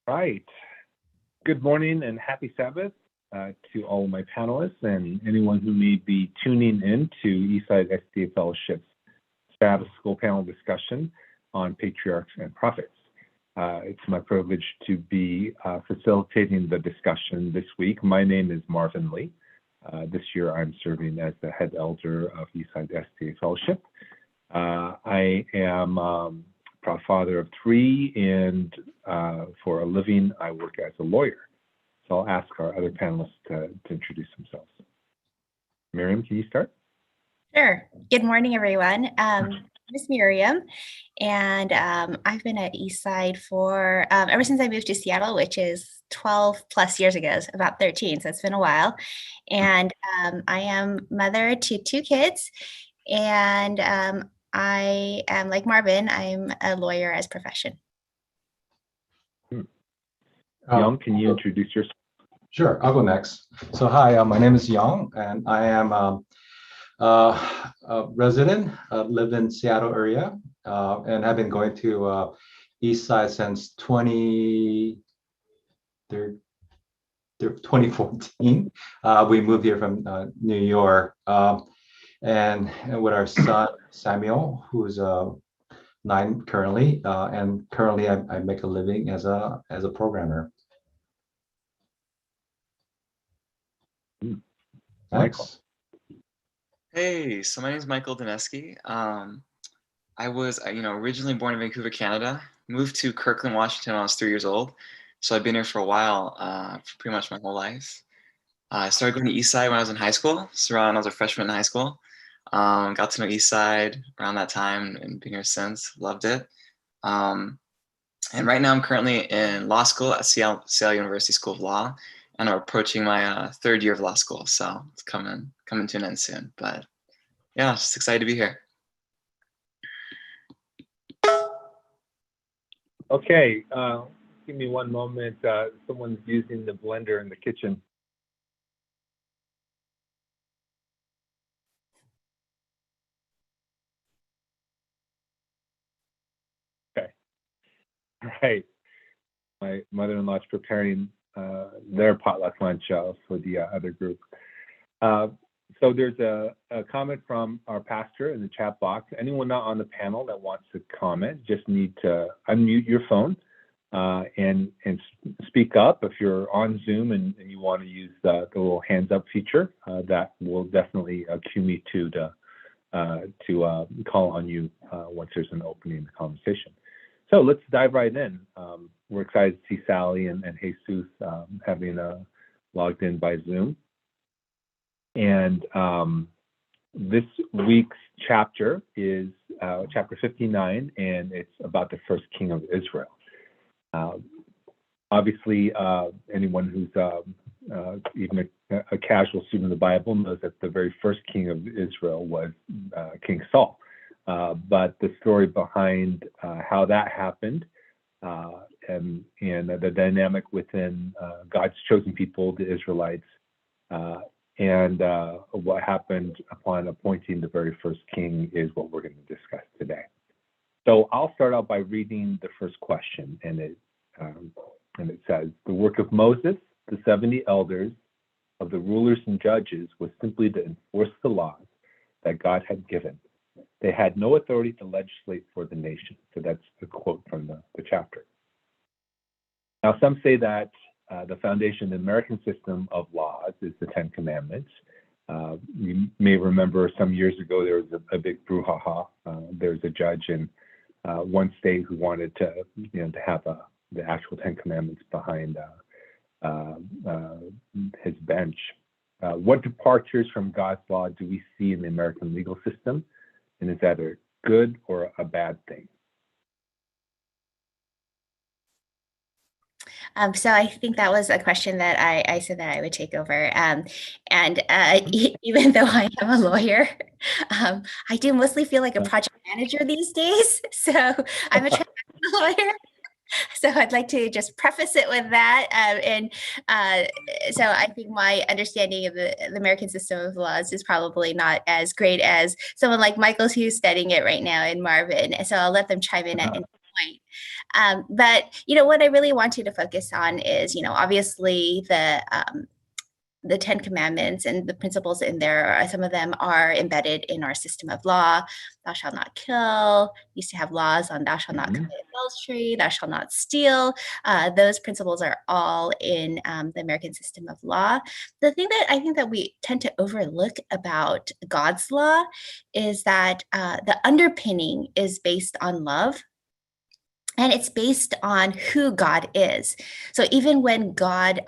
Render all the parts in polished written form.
Right. Good morning and happy Sabbath to all of my panelists and anyone who may be tuning in to Eastside SDA Fellowship's Sabbath School panel discussion on Patriarchs and Prophets. It's my privilege to be facilitating the discussion this week. My name is Marvin Lee. This year I'm serving as the head elder of Eastside SDA Fellowship. I am proud father of 3, and for a living, I work as a lawyer. So I'll ask our other panelists to introduce themselves. Miriam, can you start? Sure. Good morning, everyone. My name is Miriam, and I've been at Eastside for ever since I moved to Seattle, which is 12 plus years ago, so about 13, so it's been a while. And I am mother to 2 kids, and I am, like Marvin, I'm a lawyer as profession. Young, can you introduce yourself? Sure, I'll go next. So hi, my name is Young, and I am a resident, live in Seattle area, and have been going to Eastside since 2014. We moved here from New York, and with our son Samuel, who's 9 currently, and currently I make a living as a programmer. Michael. Hey, so my name is Michael Dineski. I was, originally born in Vancouver, Canada. Moved to Kirkland, Washington when I was 3 years old. So I've been here for a while, for pretty much my whole life. I started going to Eastside when I was in high school. So around I was a freshman in high school. Got to know Eastside around that time and been here since. Loved it. And right now I'm currently in law school at Seattle University School of Law. And I'm approaching my 3rd year of law school, so it's coming to an end soon. But yeah, just excited to be here. Okay, give me one moment. Someone's using the blender in the kitchen. Okay, all right. My mother-in-law's preparing their potluck lunch for the other group. So there's a comment from our pastor in the chat box. Anyone not on the panel that wants to comment, just need to unmute your phone and speak up. If you're on Zoom and you want to use the little hands up feature, that will definitely cue me to call on you once there's an opening in the conversation. So let's dive right in. We're excited to see Sally and Jesus having logged in by Zoom. And this week's chapter is chapter 59, and it's about the first king of Israel. Obviously, anyone who's even a casual student of the Bible knows that the very first king of Israel was King Saul. But the story behind how that happened and the dynamic within God's chosen people, the Israelites, and what happened upon appointing the very first king is what we're going to discuss today. So I'll start out by reading the first question, and it says, "The work of Moses, the 70 elders of the rulers and judges was simply to enforce the laws that God had given. They had no authority to legislate for the nation." So that's the quote from the chapter. Now, some say that the foundation of the American system of laws is the 10 Commandments. You may remember some years ago there was a big brouhaha. There was a judge in one state who wanted to have the actual 10 Commandments behind his bench. What departures from God's law do we see in the American legal system? And is that a good or a bad thing? So I think that was a question that I said that I would take over. Even though I am a lawyer, I do mostly feel like a project manager these days. So I'm a transactional lawyer. So I'd like to just preface it with that. So I think my understanding of the American system of laws is probably not as great as someone like Michael's who's studying it right now, and Marvin. So I'll let them chime in at any point. But what I really want you to focus on is, obviously the Ten Commandments and the principles in there, some of them are embedded in our system of law. Thou shalt not kill. We used to have laws on thou shalt not commit adultery, thou shalt not steal. Those principles are all in the American system of law. The thing that I think that we tend to overlook about God's law is that the underpinning is based on love. And it's based on who God is. So even when God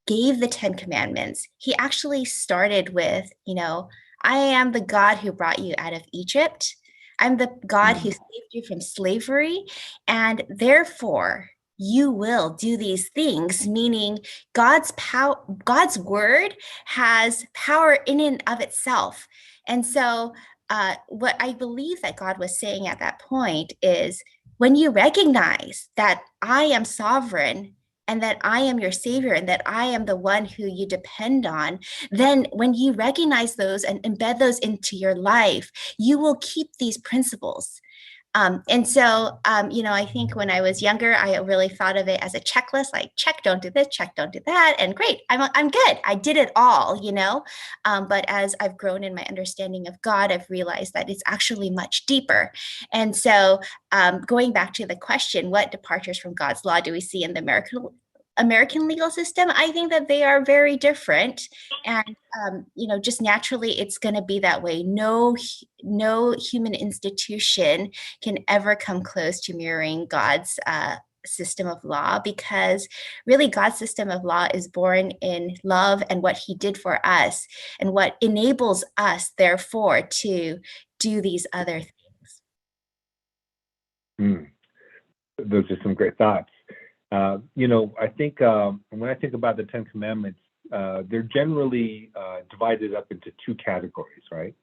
gave the Ten Commandments, he actually started with, I am the God who brought you out of Egypt. I'm the God who saved you from slavery. And therefore, you will do these things, meaning God's word has power in and of itself. And so what I believe that God was saying at that point is, when you recognize that I am sovereign and that I am your savior and that I am the one who you depend on, then when you recognize those and embed those into your life, you will keep these principles. And so, I think when I was younger, I really thought of it as a checklist, like check, don't do this, check, don't do that. And great, I'm good. I did it all, but as I've grown in my understanding of God, I've realized that it's actually much deeper. And so going back to the question, what departures from God's law do we see in the American legal system? I think that they are very different. And, just naturally, it's going to be that way. No human institution can ever come close to mirroring God's system of law, because really God's system of law is born in love and what he did for us and what enables us, therefore, to do these other things. Those are some great thoughts. I think when I think about the Ten Commandments, they're generally divided up into two categories, right?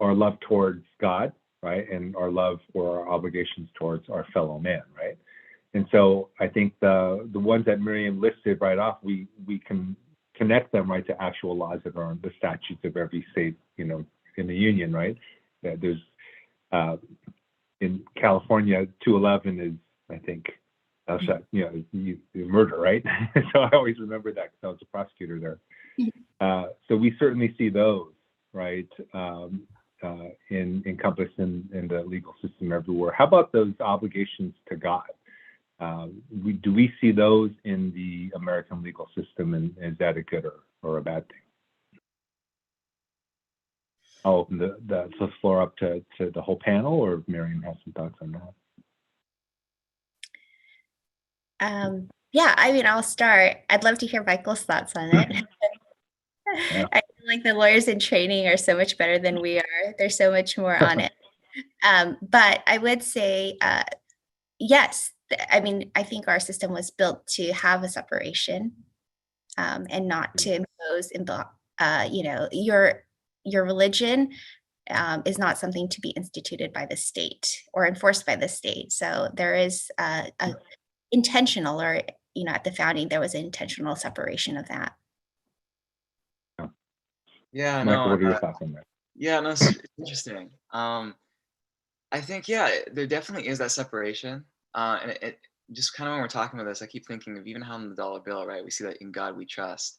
Our love towards God, right, and our love or our obligations towards our fellow man, right? And so I think the ones that Miriam listed right off, we can connect them right to actual laws that are on the statutes of every state, in the union, right? There's in California, 211 is, I think, you murder, right? So I always remember that because I was a prosecutor there. So we certainly see those, right, encompassed in the legal system everywhere. How about those obligations to God? Do we see those in the American legal system, and is that a good or a bad thing? I'll open the floor up to the whole panel, or if Miriam has some thoughts on that. I'll start. I'd love to hear Michael's thoughts on it. Yeah. I feel like the lawyers in training are so much better than we are. There's so much more on it. But I would say, yes. I think our system was built to have a separation and not to impose, your religion is not something to be instituted by the state or enforced by the state. So there is a intentional, or at the founding, there was an intentional separation of that. Yeah, Michael, no, what are your thoughts on that? Yeah, no, it's interesting. I think, there definitely is that separation. And it just kind of, when we're talking about this, I keep thinking of even how in the dollar bill, right? We see that in God we trust.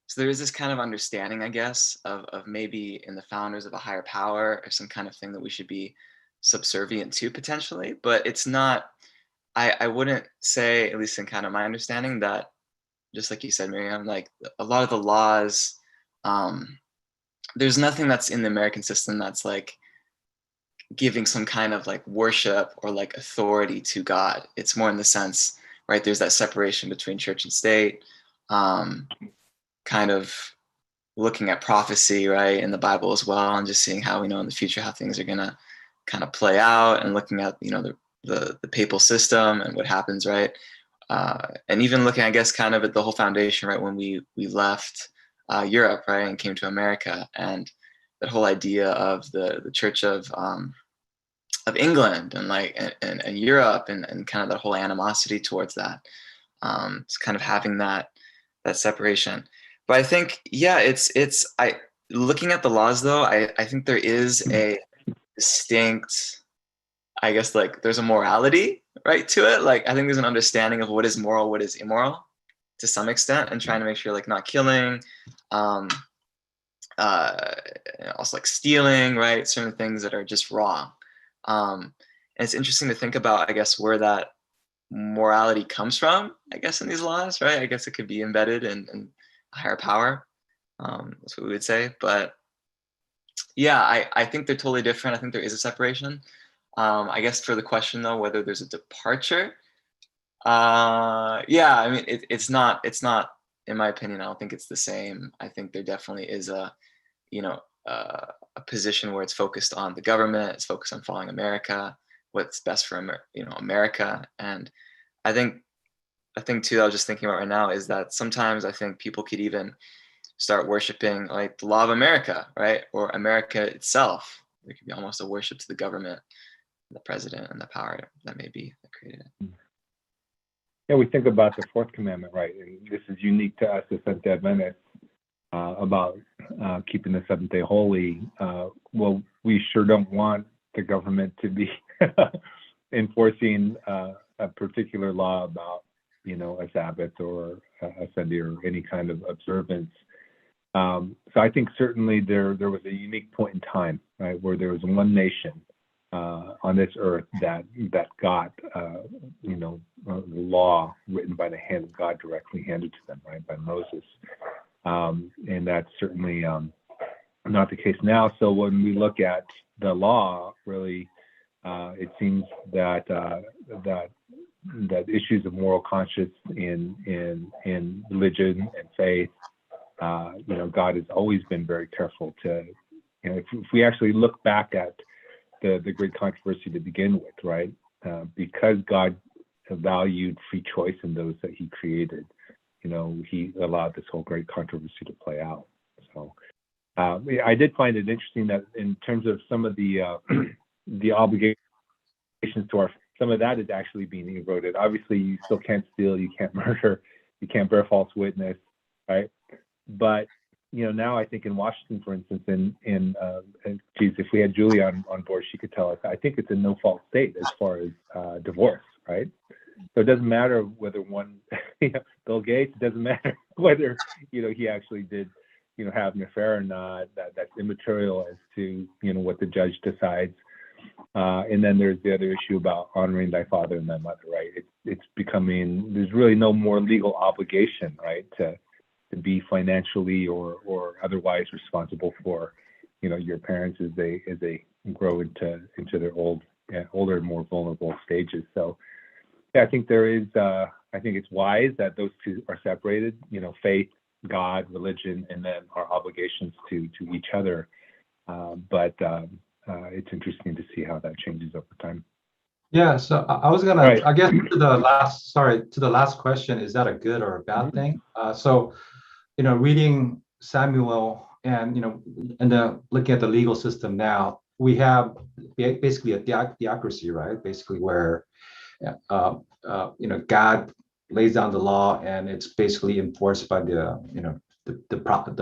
So there is this kind of understanding, I guess, of maybe in the founders of a higher power or some kind of thing that we should be subservient to potentially, but it's not, I wouldn't say, at least in kind of my understanding, that just like you said, Miriam, like a lot of the laws, there's nothing that's in the American system that's like giving some kind of like worship or like authority to God. It's more in the sense, right, there's that separation between church and state, kind of looking at prophecy, right, in the Bible as well, and just seeing how we know in the future how things are gonna kind of play out, and looking at, the papal system and what happens, right? And even looking, I guess, kind of at the whole foundation, right, when we left Europe, right, and came to America, and that whole idea of the Church of England and like and Europe and kind of that whole animosity towards that. It's kind of having that separation. But I think, looking at the laws though, I think there is a distinct I guess like there's a morality, right, to it. Like I think there's an understanding of what is moral, what is immoral to some extent, and trying to make sure like not killing, um, uh, also like stealing, right? Certain things that are just wrong. And it's interesting to think about, I guess, where that morality comes from, I guess, in these laws, right? I guess it could be embedded in a higher power. That's what we would say. But yeah, I think they're totally different. I think there is a separation. I guess for the question though, whether there's a departure, yeah, I mean, it's not, in my opinion, I don't think it's the same. I think there definitely is a, you know, a position where it's focused on the government, it's focused on following America, what's best for America. And I think too, I was just thinking about right now is that sometimes I think people could even start worshiping like the law of America, right? Or America itself. There could be almost a worship to the government, the president, and the power that may be that created it. Yeah, we think about the fourth commandment, right? And this is unique to us as Seventh Day Adventists about keeping the seventh day holy. Well, we sure don't want the government to be enforcing a particular law about, a Sabbath or a Sunday or any kind of observance. So I think certainly there was a unique point in time, right, where there was one nation on this earth that got the law written by the hand of God directly handed to them, right, by Moses, and that's certainly not the case now. So when we look at the law, really, it seems that issues of moral conscience in religion and faith, God has always been very careful to, if we actually look back at the great controversy to begin with, right? Because God valued free choice in those that He created, He allowed this whole great controversy to play out. So I did find it interesting that in terms of some of the obligations to some of that is actually being eroded. Obviously, you still can't steal, you can't murder, you can't bear false witness, right? But now I think in Washington, for instance, geez, if we had Julie on board, she could tell us. I think it's a no-fault state as far as divorce, right? So it doesn't matter whether one, Bill Gates. It doesn't matter whether he actually did have an affair or not. That's immaterial as to what the judge decides. And then there's the other issue about honoring thy father and thy mother, right? It's becoming, there's really no more legal obligation, right, to be financially or otherwise responsible for, your parents as they grow into their older and more vulnerable stages. So, yeah, I think I think it's wise that those two are separated. Faith, God, religion, and then our obligations to each other. But it's interesting to see how that changes over time. Yeah, so I was gonna, Right. I guess to the last question, is that a good or a bad thing? So, reading Samuel and, and then looking at the legal system now, we have basically a theocracy, right? Basically where, God lays down the law and it's basically enforced by the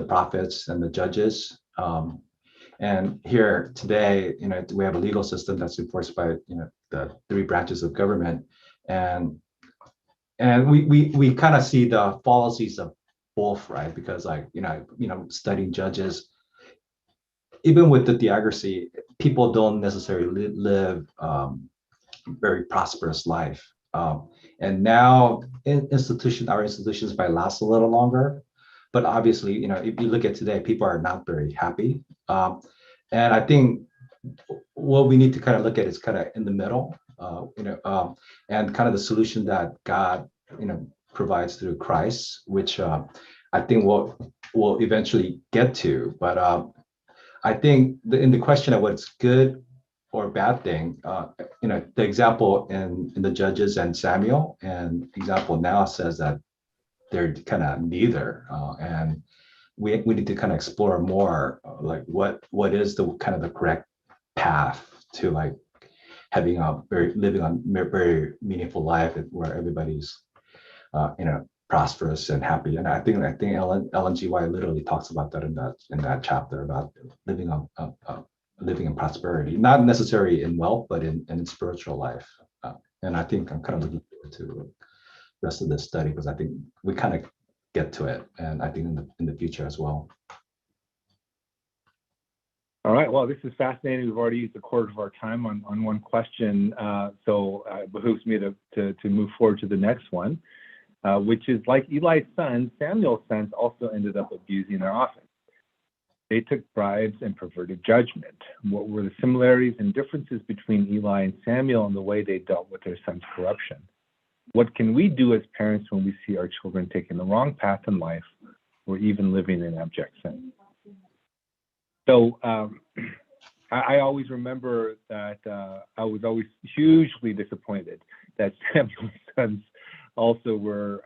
prophets and the judges. And here today, we have a legal system that's enforced by, the three branches of government, and we kind of see the fallacies of both, right? Because studying judges, even with the theocracy, people don't necessarily live very prosperous life. And now our institutions might last a little longer, but obviously, if you look at today, people are not very happy. And I think what we need to kind of look at is kind of in the middle, and kind of the solution that God, provides through Christ, which I think we'll eventually get to. But I think in the question of what's good or bad thing, the example in the Judges and Samuel, and example now says that they're kind of neither, and we need to kind of explore more, like what is the kind of the correct path to like having living a very meaningful life where everybody's prosperous and happy. And I think Ellen G. White literally talks about that in that chapter about living a living in prosperity, not necessarily in wealth, but in spiritual life. And I think I'm kind of looking forward to the rest of this study because I think we kind of get to it, and I think in the future as well. All right. Well, this is fascinating. We've already used a quarter of our time on one question, so it behooves me to move forward to the next one, which is like Eli's sons, Samuel's sons also ended up abusing their office. They took bribes and perverted judgment. What were the similarities and differences between Eli and Samuel and the way they dealt with their son's corruption? What can we do as parents when we see our children taking the wrong path in life or even living in abject sin? So I always remember that I was always hugely disappointed that Samuel's sons also were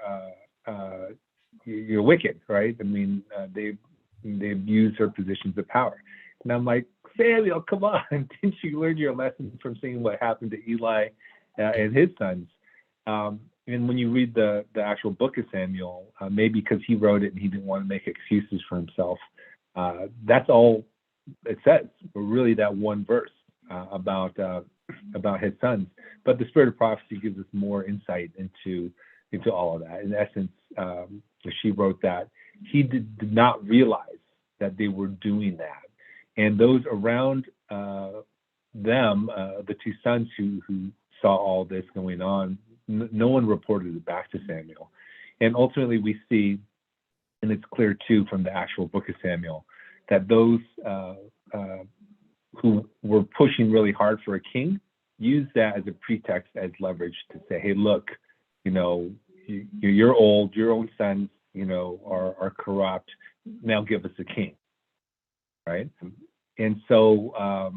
wicked, right? I mean, they abused their positions of power. And I'm like, Samuel, come on, didn't you learn your lesson from seeing what happened to Eli and his sons? And when you read the actual book of Samuel, maybe because he wrote it and he didn't want to make excuses for himself, that's all it says, or really that one verse about his sons. But the Spirit of Prophecy gives us more insight into all of that. In essence, she wrote that he did not realize that they were doing that, and those around them, the two sons who saw all this going on, no one reported it back to Samuel. And ultimately, we see, and it's clear too from the actual book of Samuel, that those who were pushing really hard for a king used that as a pretext, as leverage to say, hey, look, you're old, your own sons, are corrupt. Now give us a king, right? And so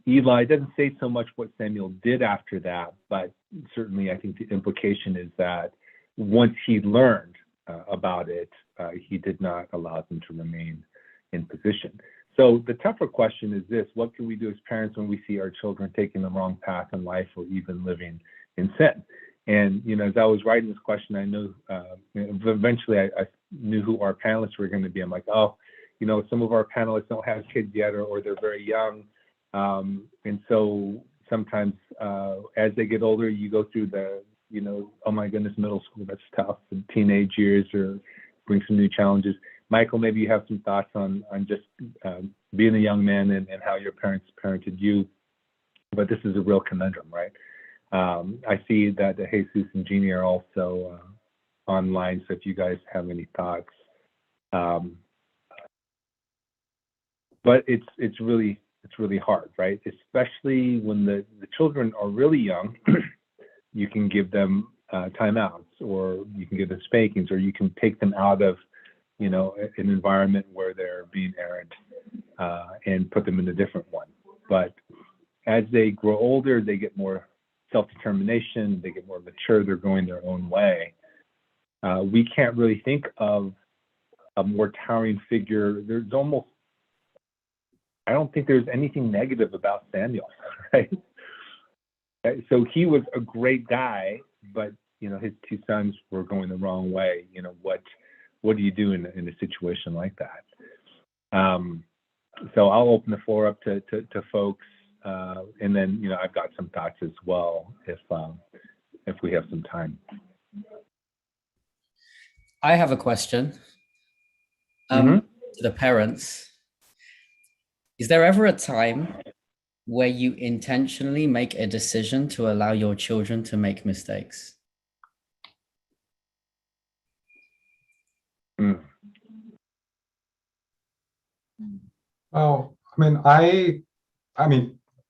Eli doesn't say so much what Samuel did after that, but certainly I think the implication is that once he learned about it, he did not allow them to remain in position. So the tougher question is this: what can we do as parents when we see our children taking the wrong path in life or even living in sin? And, as I was writing this question, I knew, eventually I knew who our panelists were going to be. I'm like, some of our panelists don't have kids yet, or they're very young. And so sometimes as they get older, you go through the, oh my goodness, middle school, that's tough. And teenage years bring some new challenges. Michael, maybe you have some thoughts on just being a young man and how your parents parented you. But this is a real conundrum, right? I see that Jesus and Jeannie are also online, so if you guys have any thoughts. But it's really hard, right? Especially when the children are really young. You can give them timeouts, or you can give them spankings, or you can take them out of an environment where they're being errant and put them in a different one. But as they grow older, they get more self-determination, they get more mature, they're going their own way. We can't really think of a more towering figure. I don't think there's anything negative about Samuel, right? So he was a great guy, but his two sons were going the wrong way. What do you do in a situation like that? So I'll open the floor up to folks, and then I've got some thoughts as well if we have some time. I have a question to the parents. Is there ever a time where you intentionally make a decision to allow your children to make mistakes? Well, I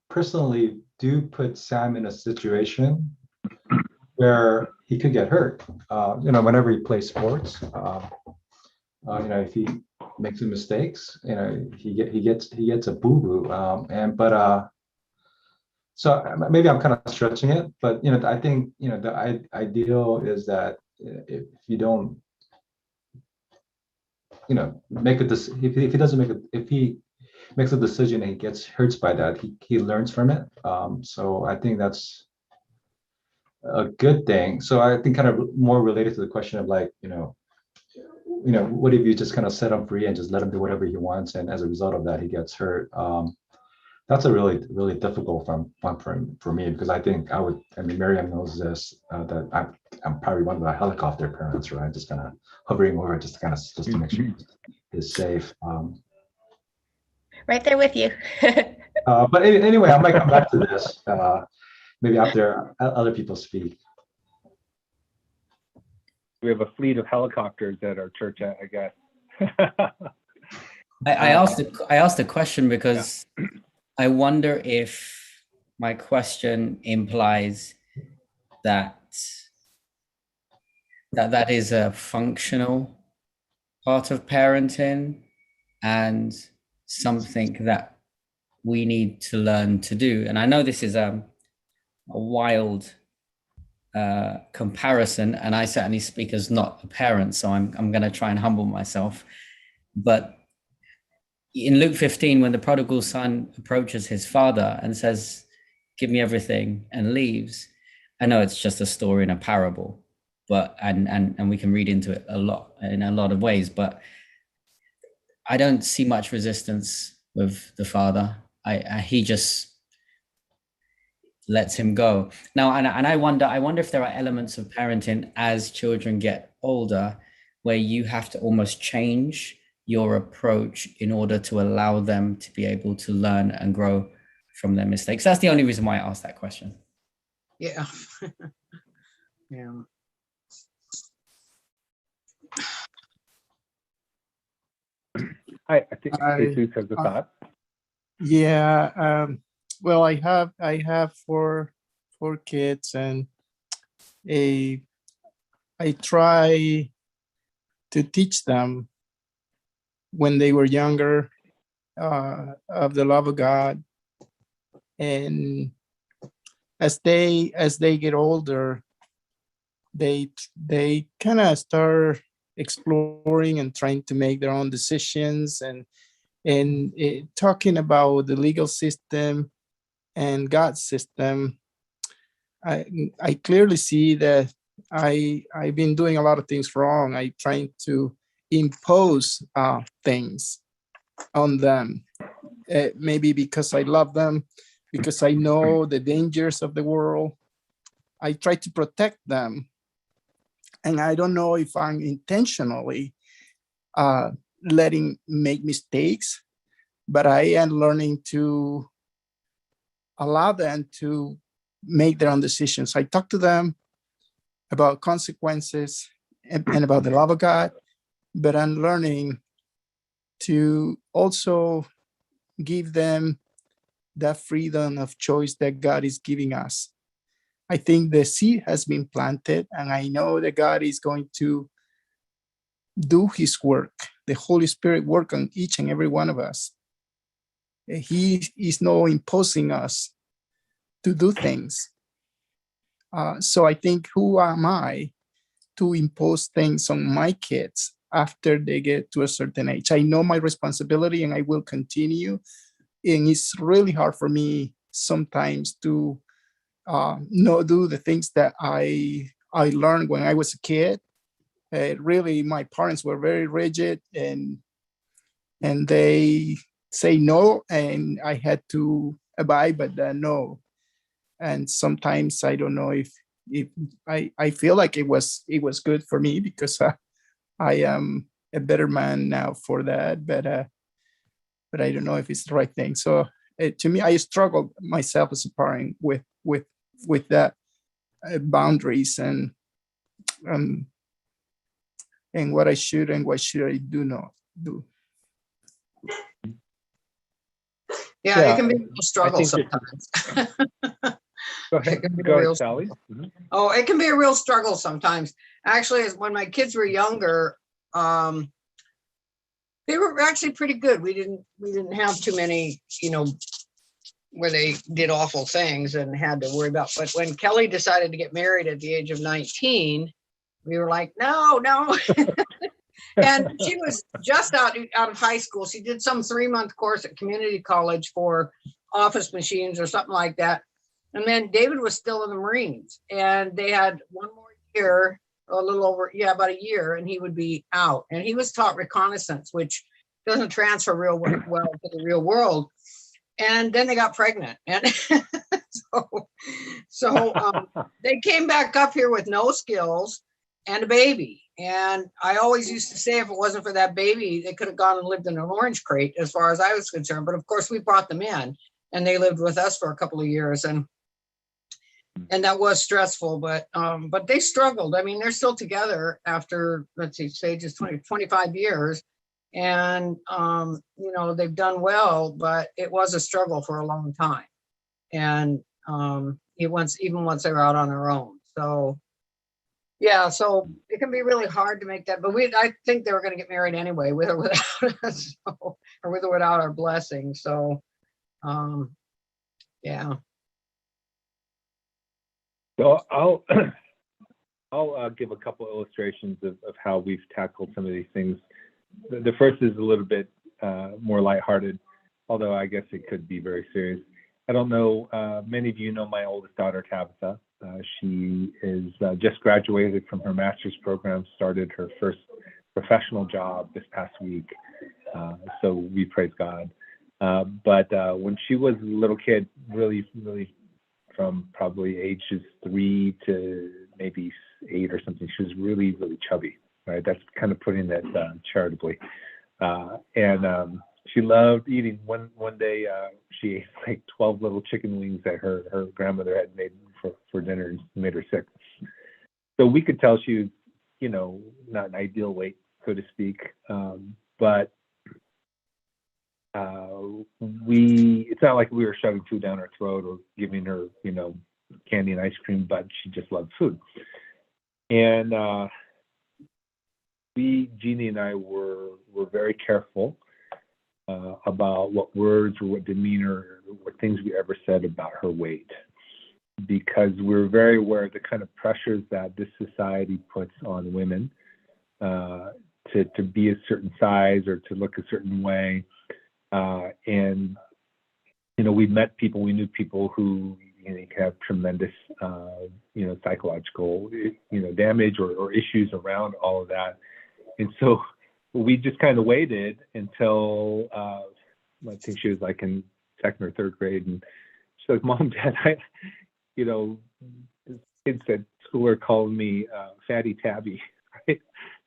personally do put Sam in a situation where he could get hurt. Whenever he plays sports, if he makes some mistakes, he gets a boo-boo. So maybe I'm kind of stretching it, but I think the ideal is that if you don't make a decision, if he makes a decision and he gets hurt by that, he learns from it. So I think that's a good thing. So I think kind of more related to the question of what if you just kind of set him free and just let him do whatever he wants, and as a result of that, he gets hurt? That's a really, really difficult one for me, because I think Miriam knows this, that I'm probably one of the helicopter parents, right? Just kind of hovering over just to make sure he's safe. Right there with you. But anyway, I might come back to this maybe after other people speak. We have a fleet of helicopters at our church, I guess. I asked the question because I wonder if my question implies that is a functional part of parenting and something that we need to learn to do. And I know this is a wild comparison, and I certainly speak as not a parent, so I'm going to try and humble myself. But in Luke 15, when the prodigal son approaches his father and says, "Give me everything," and leaves, I know it's just a story in a parable, but and we can read into it in a lot of ways, but I don't see much resistance with the father. He just lets him go. Now, and I wonder if there are elements of parenting as children get older where you have to almost change your approach in order to allow them to be able to learn and grow from their mistakes. That's the only reason why I asked that question. Yeah. Yeah. I think Jesus has a thought. Yeah. Well, I have four kids, and I try to teach them when they were younger of the love of God, and as they get older, they kind of start exploring and trying to make their own decisions, and talking about the legal system and God's system. I clearly see that I've been doing a lot of things wrong. I trying to impose things on them, maybe because I love them, because I know the dangers of the world. I try to protect them, and I don't know if I'm intentionally letting make mistakes, but I am learning to allow them to make their own decisions. I talk to them about consequences and about the love of God, but I'm learning to also give them that freedom of choice that God is giving us. I think the seed has been planted, and I know that God is going to do his work, the Holy Spirit work on each and every one of us. He is not imposing us to do things. So I think, who am I to impose things on my kids after they get to a certain age? I know my responsibility, and I will continue. And it's really hard for me sometimes to not do the things that I learned when I was a kid. Really, my parents were very rigid, and they say no, and I had to abide by that no. And sometimes I don't know if I feel like it was good for me, because I am a better man now for that, but I don't know if it's the right thing. So to me, I struggle myself as a parent with that boundaries and what I should and what should I do not do. Yeah, it can be a struggle sometimes. Go ahead, Sally. Mm-hmm. Oh, it can be a real struggle sometimes. Actually, when my kids were younger, they were actually pretty good. We didn't have too many, where they did awful things and had to worry about. But when Kelly decided to get married at the age of 19, we were like, no. And she was just out of high school. She did some 3-month course at community college for office machines or something like that. And then David was still in the Marines, and they had one more year a little over, yeah, about a year, and he would be out. And he was taught reconnaissance, which doesn't transfer real well to the real world. And then they got pregnant, and so they came back up here with no skills and a baby. And I always used to say, if it wasn't for that baby, they could have gone and lived in an orange crate, as far as I was concerned. But of course, we brought them in, and they lived with us for a couple of years, and that was stressful. But they struggled. I mean, they're still together after, let's see, Sage's 25 years. And, you know, they've done well, but it was a struggle for a long time. And even once they were out on their own. So, yeah, so it can be really hard to make that. But I think they were going to get married anyway, with or without us, or with or without our blessing. So, yeah. So I'll give a couple illustrations of how we've tackled some of these things. The first is a little bit more lighthearted, although I guess it could be very serious. I don't know, many of you know my oldest daughter, Tabitha. She is just graduated from her master's program, started her first professional job this past week. So we praise God. But when she was a little kid, really from probably ages 3 to maybe 8 or something, she was really chubby. Right, that's kind of putting that charitably, and she loved eating. One day, she ate like 12 little chicken wings that her grandmother had made for dinner, and made her sick. So we could tell she was, you know, not an ideal weight, so to speak. But it's not like we were shoving food down her throat or giving her, you know, candy and ice cream, but she just loved food. And Jeannie and I were very careful about what words or what demeanor or what things we ever said about her weight, because we're very aware of the kind of pressures that this society puts on women to be a certain size or to look a certain way. And, you know, we knew people who, you know, can have tremendous, you know, psychological, you know, damage or issues around all of that. And so we just kind of waited until I think she was like in 2nd or 3rd grade, and she's like, "Mom, Dad, you know, this kids at school are calling me Fatty Tabby, right?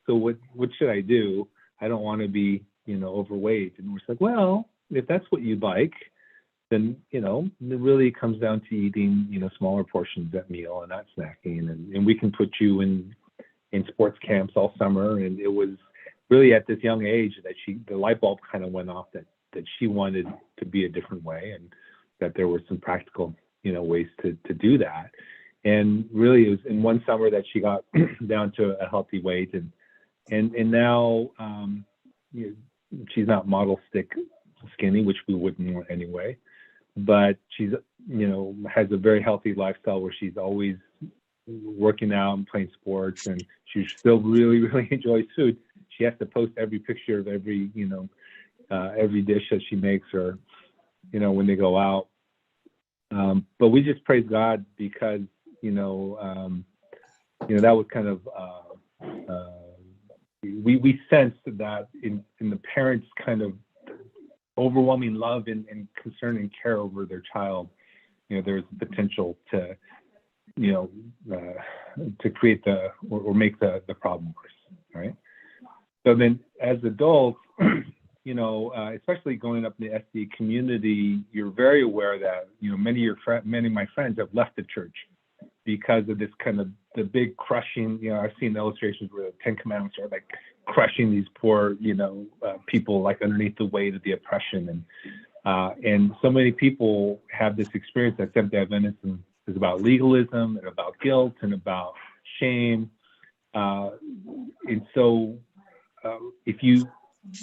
So what should I do? I don't want to be, you know, overweight." And we're like, "Well, if that's what you like, then, you know, it really comes down to eating, you know, smaller portions at meal and not snacking, and we can put you in sports camps all summer." And it was really at this young age that the light bulb kind of went off that she wanted to be a different way, and that there were some practical, you know, ways to do that. And really it was in one summer that she got down to a healthy weight, and now you know, she's not model stick skinny, which we wouldn't want anyway, but she's, you know, has a very healthy lifestyle where she's always working out and playing sports, and she still really enjoys food. She has to post every picture of every, you know, every dish that she makes, or, you know, when they go out. But we just praise God because, you know, that was kind of we sensed that in the parents' kind of overwhelming love and concern and care over their child, you know, there's potential to, you know, to create or make the problem worse, right? So then, as adults, you know, especially going up in the SD community, you're very aware that, you know, many of my friends have left the church because of this kind of the big crushing. You know, I've seen illustrations where the 10 Commandments are like crushing these poor, you know, people like underneath the weight of the oppression, and so many people have this experience that Seventh-day Adventism is about legalism and about guilt and about shame, and so if you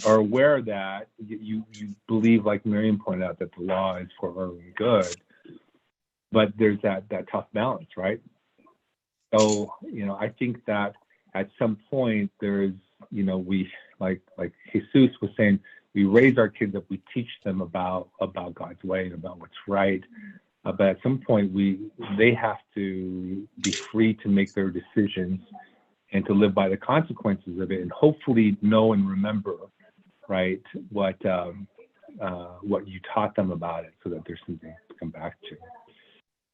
are aware of that, you believe, like Miriam pointed out, that the law is for our own good, but there's that tough balance, right? So, you know, I think that at some point there's, you know, we like Jesus was saying, we raise our kids up, we teach them about God's way and about what's right, but at some point they have to be free to make their decisions and to live by the consequences of it, and hopefully know and remember, right, what you taught them about it, so that there's something to come back to.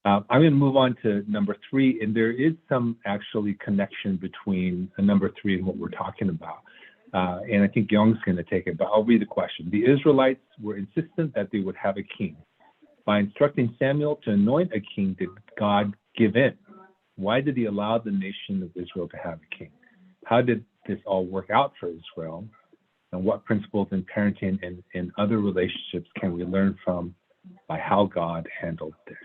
I'm going to move on to number 3, and there is some actually connection between number 3 and what we're talking about. And I think Young's going to take it, but I'll read the question. The Israelites were insistent that they would have a king. By instructing Samuel to anoint a king, did God give in? Why did he allow the nation of Israel to have a king? How did this all work out for Israel? And what principles in parenting and in other relationships can we learn from by how God handled this?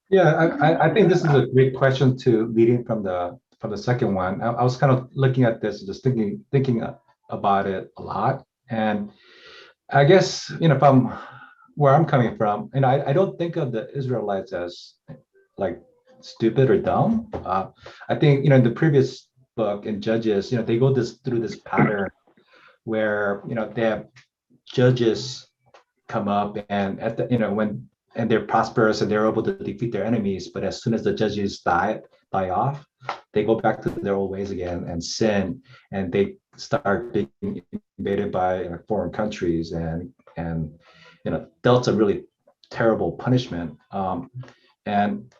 Yeah, I think this is a great question to leading from the second one. I was kind of looking at this, just thinking about it a lot, and I guess from where I'm coming from, and I don't think of the Israelites as like stupid or dumb. I think in the previous book in Judges, they go through this pattern where they have judges come up, and at the when and they're prosperous and they're able to defeat their enemies, but as soon as the judges die off, they go back to their old ways again and sin, and they start being invaded by foreign countries and dealt a really terrible punishment. And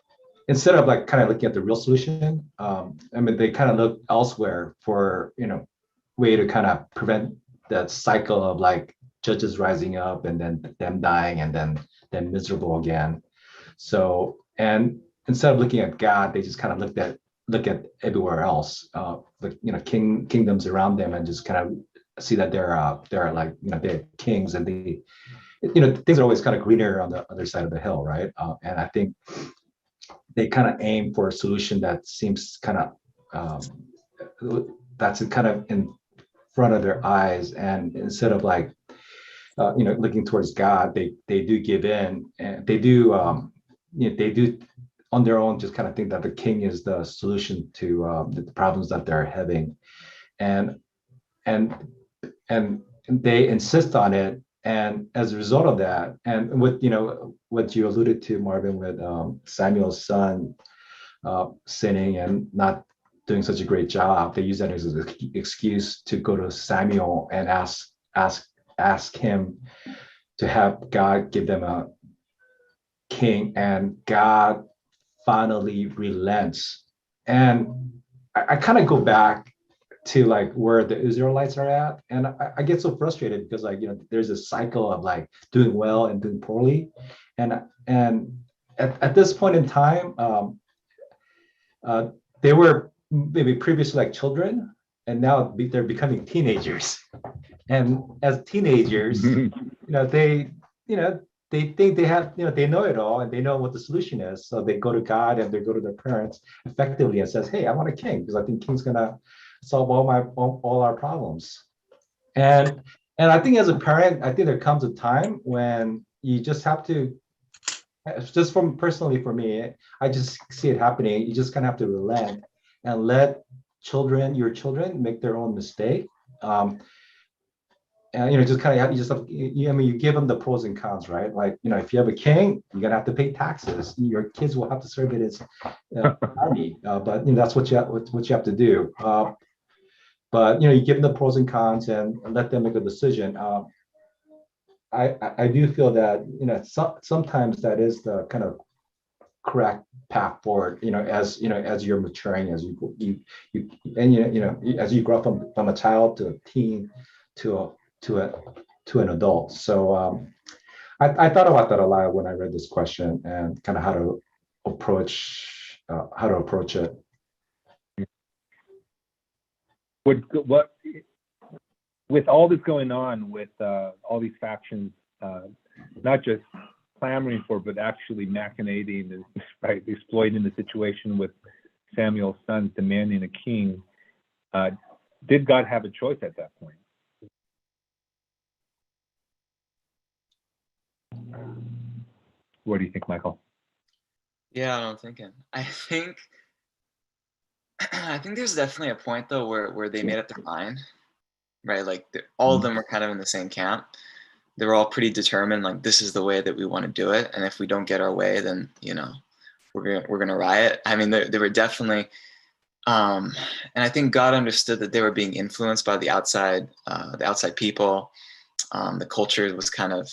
instead of kind of looking at the real solution, they kind of look elsewhere for way to kind of prevent that cycle of judges rising up and then them dying and then miserable again. So, and instead of looking at God, they just kind of look at everywhere else, kingdoms around them, and just kind of see that they're kings, and things are always kind of greener on the other side of the hill, right? And I think they kind of aim for a solution that seems kind of that's kind of in front of their eyes, and instead of looking towards God, they do give in, and they do on their own just kind of think that the king is the solution to the problems that they're having, and they insist on it. And as a result of that, and what you alluded to, Marvin, with Samuel's son sinning and not doing such a great job, they use that as an excuse to go to Samuel and ask him to have God give them a king, and God finally relents. And I kind of go back to where the Israelites are at, and I get so frustrated because there's a cycle of doing well and doing poorly, and at this point in time, they were maybe previously children, and now they're becoming teenagers. And as teenagers, they think they have, they know it all and they know what the solution is. So they go to God and they go to their parents effectively and says, "Hey, I want a king because I think king's gonna solve all our problems." And I think as a parent, I think there comes a time when you just have to, just personally for me, I just see it happening. You just kind of have to relent and let your children make their own mistake. And just kind of you give them the pros and cons, right? If you have a king, you're gonna have to pay taxes. Your kids will have to serve it as army, but that's what you have to do. But you give them the pros and cons and let them make a decision. I do feel that sometimes that is the kind of correct path forward. As you're maturing, as as you grow from a child to a teen to an adult. So I thought about that a lot when I read this question and kind of how to approach it. What with all this going on, with all these factions, not just clamoring for, but actually machinating and exploiting the situation with Samuel's sons demanding a king, did God have a choice at that point? What do you think, Michael? Yeah, I'm thinking. I think there's definitely a point though where they made up their mind, right? All of them were kind of in the same camp. They were all pretty determined, this is the way that we want to do it, and if we don't get our way, then we're gonna riot. I mean, they were definitely And I think God understood that they were being influenced by the outside people. The culture was kind of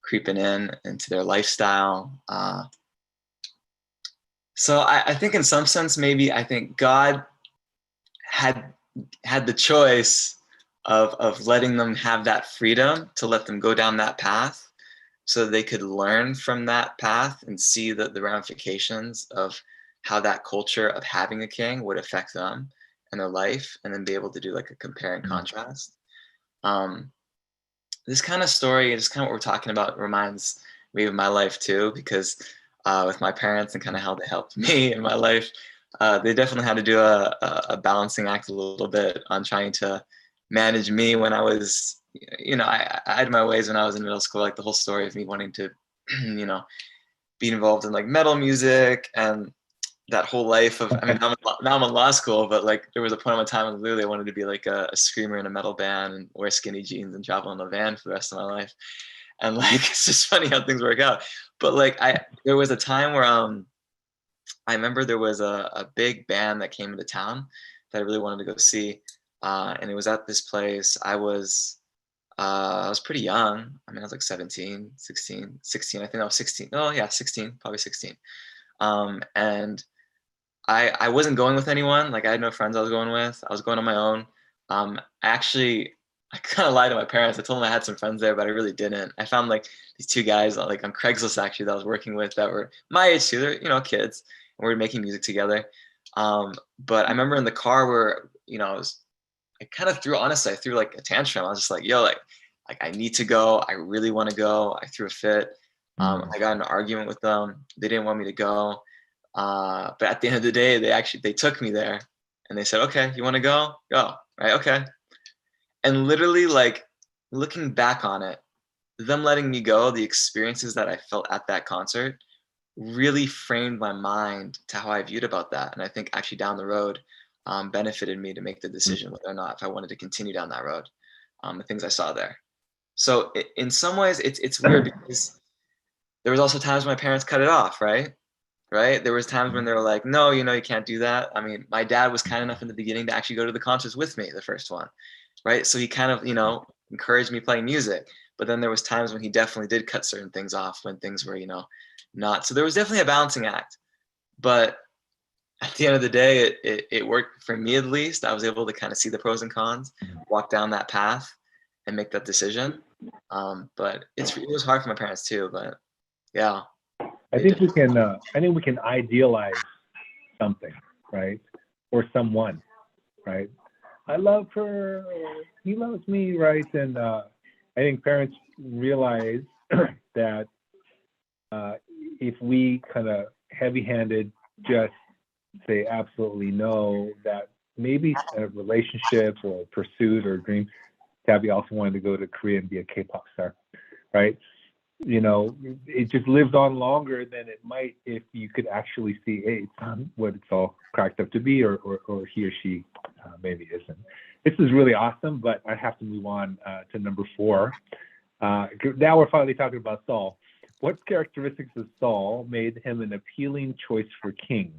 creeping into their lifestyle. So I think in some sense, maybe I think God had the choice of letting them have that freedom to let them go down that path so they could learn from that path and see the ramifications of how that culture of having a king would affect them and their life, and then be able to do like a compare and contrast. This kind of story, just kind of what we're talking about, reminds me of my life too, because with my parents and kind of how they helped me in my life, they definitely had to do a balancing act a little bit on trying to manage me when I was, I had my ways when I was in middle school, like the whole story of me wanting to, be involved in like metal music and that whole life of, I mean, now I'm in law school, but like there was a point in my time when literally I wanted to be like a screamer in a metal band and wear skinny jeans and travel in a van for the rest of my life. And like, it's just funny how things work out. But like, there was a time where, I remember there was a big band that came into town that I really wanted to go see. And it was at this place. I was pretty young. I mean, I was like 16. I think I was 16. Oh yeah, 16, probably 16. And I wasn't going with anyone. Like I had no friends I was going with. I was going on my own. I kind of lied to my parents. I told them I had some friends there, but I really didn't. I found like these two guys like on Craigslist actually that I was working with that were my age too. They're, kids, and we were making music together. But I remember in the car where, I kind of threw like a tantrum. I was just like, yo, like I need to go. I really want to go. I threw a fit. I got in an argument with them. They didn't want me to go. But at the end of the day, they took me there and they said, okay, you want to go? Go. Right. Okay. And literally like looking back on it, them letting me go, the experiences that I felt at that concert really framed my mind to how I viewed about that. And I think actually down the road benefited me to make the decision whether or not if I wanted to continue down that road, the things I saw there. So in some ways it's weird because there was also times when my parents cut it off, right? There was times when they were like, no, you can't do that. I mean, my dad was kind enough in the beginning to actually go to the concerts with me, the first one, right? So he kind of, encouraged me playing music. But then there was times when he definitely did cut certain things off when things were, not. So there was definitely a balancing act. But at the end of the day, it worked for me at least. I was able to kind of see the pros and cons, walk down that path, and make that decision. But it was hard for my parents too. But yeah. I think we can idealize something, right? Or someone, right? I love her, he loves me, right? And I think parents realize that if we kind of heavy-handed just say absolutely no, that maybe a relationship or a pursuit or a dream. Tabby also wanted to go to Korea and be a K-pop star, right? It just lives on longer than it might if you could actually see, hey, it's not what it's all cracked up to be, or he or she maybe isn't. This is really awesome, but I have to move on to number 4. Now we're finally talking about Saul. What characteristics of Saul made him an appealing choice for king?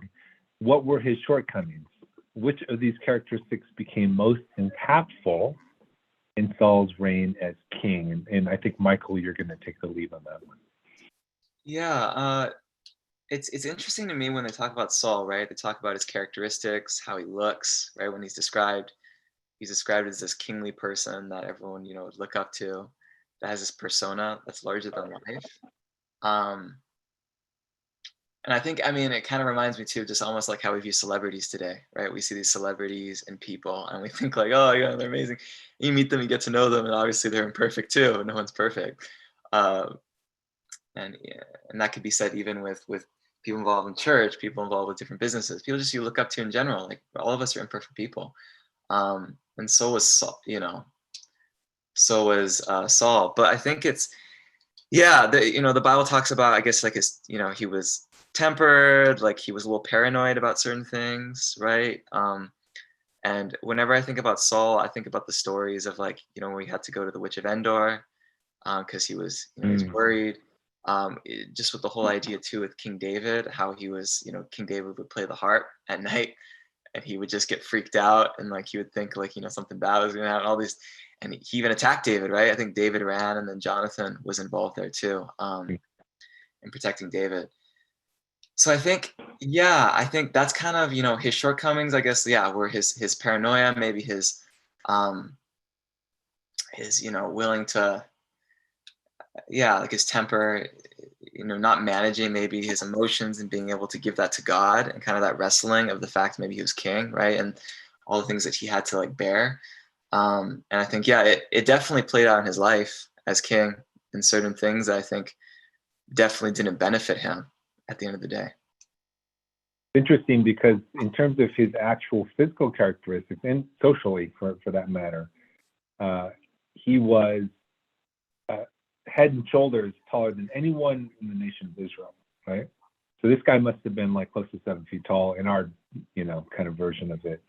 What were his shortcomings? Which of these characteristics became most impactful in Saul's reign as king? And I think, Michael, you're going to take the lead on that one. Yeah, it's interesting to me when they talk about Saul, right? They talk about his characteristics, how he looks, right? When he's described as this kingly person that everyone, would look up to, that has this persona that's larger than life. And I think, it kind of reminds me too, just almost like how we view celebrities today, right? We see these celebrities and people and we think like, oh yeah, they're amazing. You meet them, you get to know them, and obviously they're imperfect too. No one's perfect. And that could be said even with people involved in church, people involved with different businesses, people just you look up to in general. Like all of us are imperfect people. And so was Saul, Saul. But I think it's, the Bible talks about, I guess, like his, he was tempered, like he was a little paranoid about certain things, right? And whenever I think about Saul, I think about the stories of like, when he had to go to the witch of Endor, because he was, he was worried. Just with the whole idea too with King David, how he was, King David would play the harp at night and he would just get freaked out, and like he would think like, you know, something bad was gonna happen, all these, and he even attacked David, right? I think David ran, and then Jonathan was involved there too, in protecting David. So I think, yeah, I think that's kind of, you know, his shortcomings, I guess, yeah, were his paranoia, maybe his, you know, willing to, yeah, like his temper, you know, not managing maybe his emotions and being able to give that to God, and kind of that wrestling of the fact maybe he was king, right? And all the things that he had to like bear. And I think, yeah, it definitely played out in his life as king in certain things that I think definitely didn't benefit him at the end of the day. Interesting, because in terms of his actual physical characteristics and socially, for that matter, he was head and shoulders taller than anyone in the nation of Israel, right? So this guy must have been like close to 7 feet tall in our, you know, kind of version of it.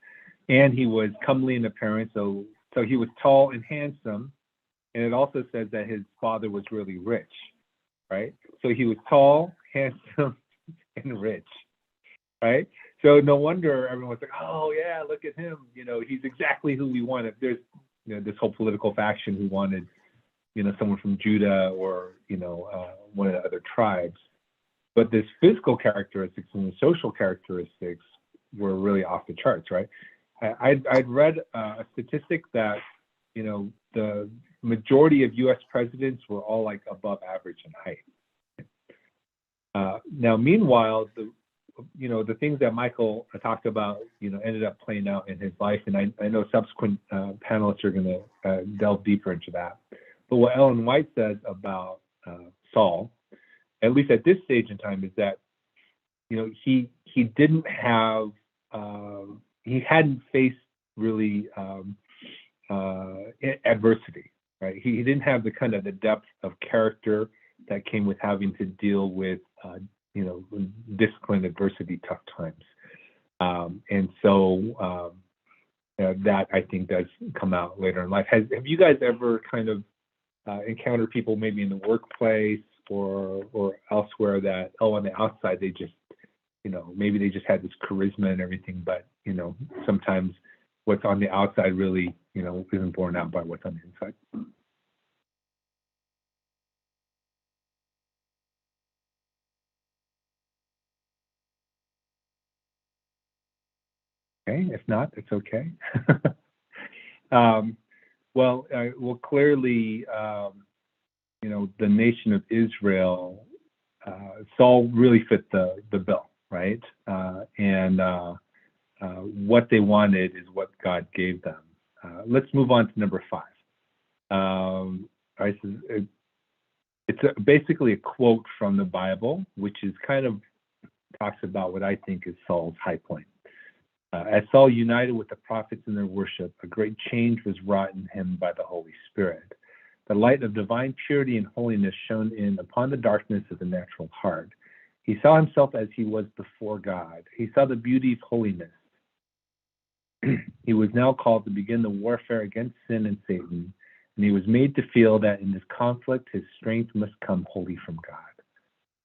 And he was comely in appearance, so he was tall and handsome. And it also says that his father was really rich, right? So he was tall, handsome, and rich, right? So no wonder everyone's like, oh yeah, look at him. You know, he's exactly who we wanted. There's, you know, this whole political faction who wanted, you know, someone from Judah or, you know, one of the other tribes. But this physical characteristics and the social characteristics were really off the charts, right? I'd read a statistic that, you know, the majority of U.S. presidents were all like above average in height. Now, meanwhile, the things that Michael talked about, you know, ended up playing out in his life, and I know subsequent panelists are going to delve deeper into that. But what Ellen White says about Saul, at least at this stage in time, is that, you know, he didn't have, he hadn't faced really adversity, right? He didn't have the kind of the depth of character that came with having to deal with, you know, discipline, adversity, tough times. And so that I think does come out later in life. Have you guys ever kind of encountered people maybe in the workplace or elsewhere that, oh, on the outside they just, you know, maybe they just had this charisma and everything, but, you know, sometimes what's on the outside really, you know, isn't borne out by what's on the inside? Okay, if not, it's okay. Well, clearly, you know, the nation of Israel, Saul really fit the bill, right? And what they wanted is what God gave them. Let's move on to number 5. It's basically a quote from the Bible, which is kind of talks about what I think is Saul's high point. As Saul united with the prophets in their worship, a great change was wrought in him by the Holy Spirit. The light of divine purity and holiness shone in upon the darkness of the natural heart. He saw himself as he was before God. He saw the beauty of holiness. He was now called to begin the warfare against sin and Satan, and he was made to feel that in this conflict his strength must come wholly from God.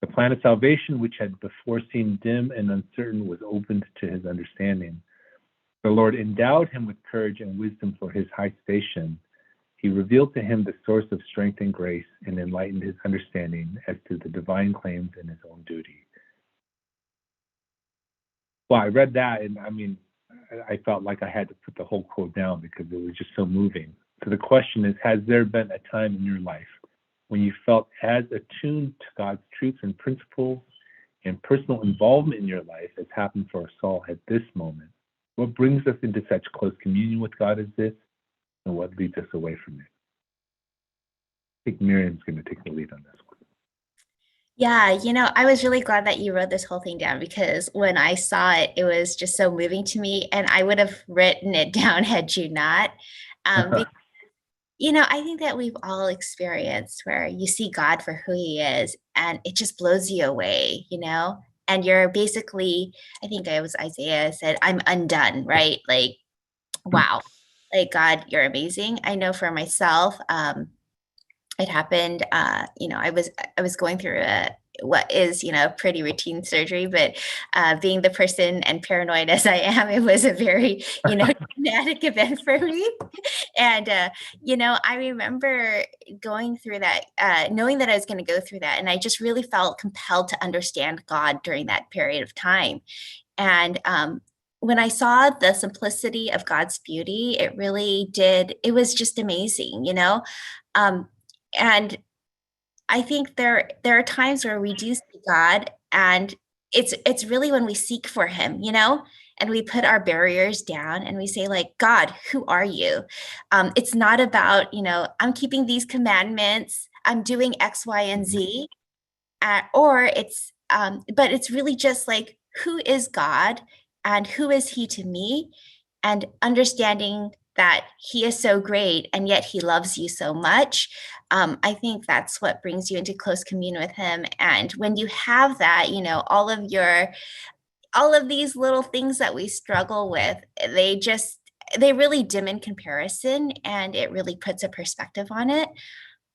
The plan of salvation, which had before seemed dim and uncertain, was opened to his understanding. The Lord endowed him with courage and wisdom for his high station. He revealed to him the source of strength and grace and enlightened his understanding as to the divine claims in his own duty. Well, I read that, and I mean, I felt like I had to put the whole quote down because it was just so moving. So the question is, has there been a time in your life when you felt as attuned to God's truths and principles and personal involvement in your life as happened for Saul at this moment? What brings us into such close communion with God as this, and what leads us away from it? I think Miriam's going to take the lead on this one. Yeah, you know, I was really glad that you wrote this whole thing down, because when I saw it, it was just so moving to me, and I would have written it down had you not. Because, you know, I think that we've all experienced where you see God for who he is and it just blows you away, you know, and you're basically, I think it was Isaiah said, I'm undone, right? Like, wow, like, God, you're amazing. I know for myself, it happened, you know, I was going through what is, pretty routine surgery, but being the person and paranoid as I am, it was a very, traumatic event for me. And, I remember going through that, knowing that I was going to go through that. And I just really felt compelled to understand God during that period of time. And when I saw the simplicity of God's beauty, it really did, it was just amazing, and I think there are times where we do see God, and it's really when we seek for him, and we put our barriers down and we say, like, God, who are you? It's not about, I'm keeping these commandments, I'm doing X, Y, and Z, or it's but it's really just like, who is God and who is he to me? And understanding that he is so great and yet he loves you so much. I think that's what brings you into close communion with him. And when you have that, all of these little things that we struggle with, they really dim in comparison, and it really puts a perspective on it.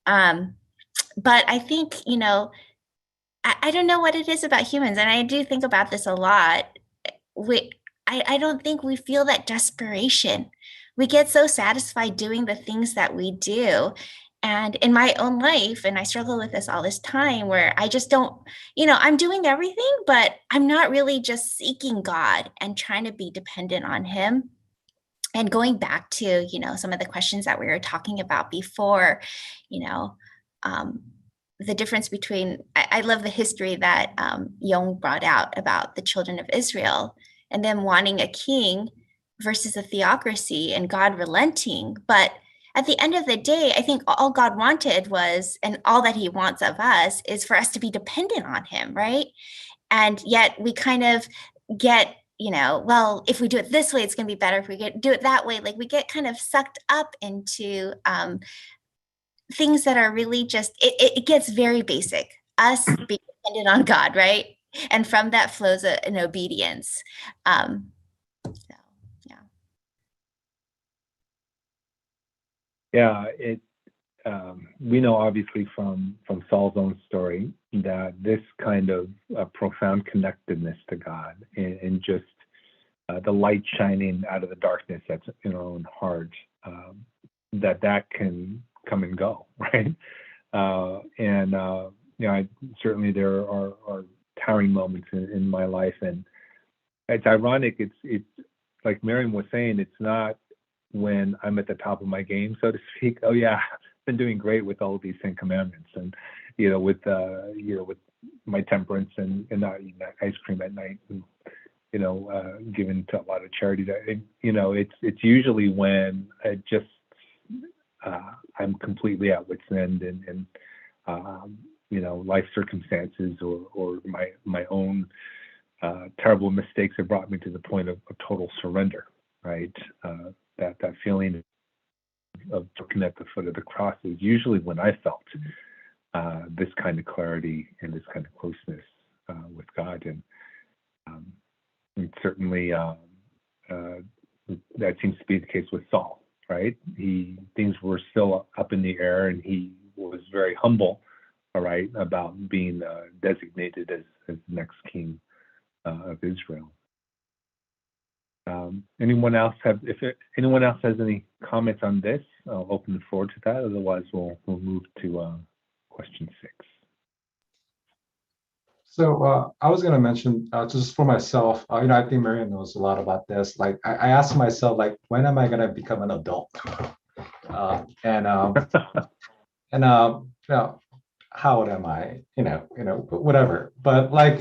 But I think, I don't know what it is about humans, and I do think about this a lot. I don't think we feel that desperation. We get so satisfied doing the things that we do. And in my own life, and I struggle with this all this time, where I just don't, I'm doing everything, but I'm not really just seeking God and trying to be dependent on him. And going back to, some of the questions that we were talking about before, the difference between, I love the history that Young brought out about the children of Israel and them wanting a king versus a theocracy and God relenting. But at the end of the day, I think all God wanted was, and all that he wants of us, is for us to be dependent on him, right? And yet we kind of get, well, if we do it this way, it's going to be better. If we do it that way, like we get kind of sucked up into things that are really just, it gets very basic. Us being dependent on God, right? And from that flows an obedience. So, yeah. Yeah, we know obviously from Saul's own story that this kind of profound connectedness to God and just the light shining out of the darkness that's in our own heart, that can come and go, right? Certainly there are towering moments in my life, and it's ironic. It's like Miriam was saying. It's not when I'm at the top of my game, so to speak. Oh yeah, I've been doing great with all of these 10 commandments, and with my temperance and not eating ice cream at night, and given to a lot of charities. It's usually when I'm completely at wit's end, and life circumstances or my own terrible mistakes have brought me to the point of total surrender, right? That feeling of looking at the foot of the cross is usually when I felt this kind of clarity and this kind of closeness with God, and certainly that seems to be the case with Saul, right? Things were still up in the air, and he was very humble, all right, about being designated as the next king of Israel. Anyone else if anyone else has any comments on this, I'll open the floor to that. Otherwise, we'll move to question 6. So I was going to mention just for myself, I think Miriam knows a lot about this. Like I asked myself, like, when am I going to become an adult? How old am I? Whatever. But like,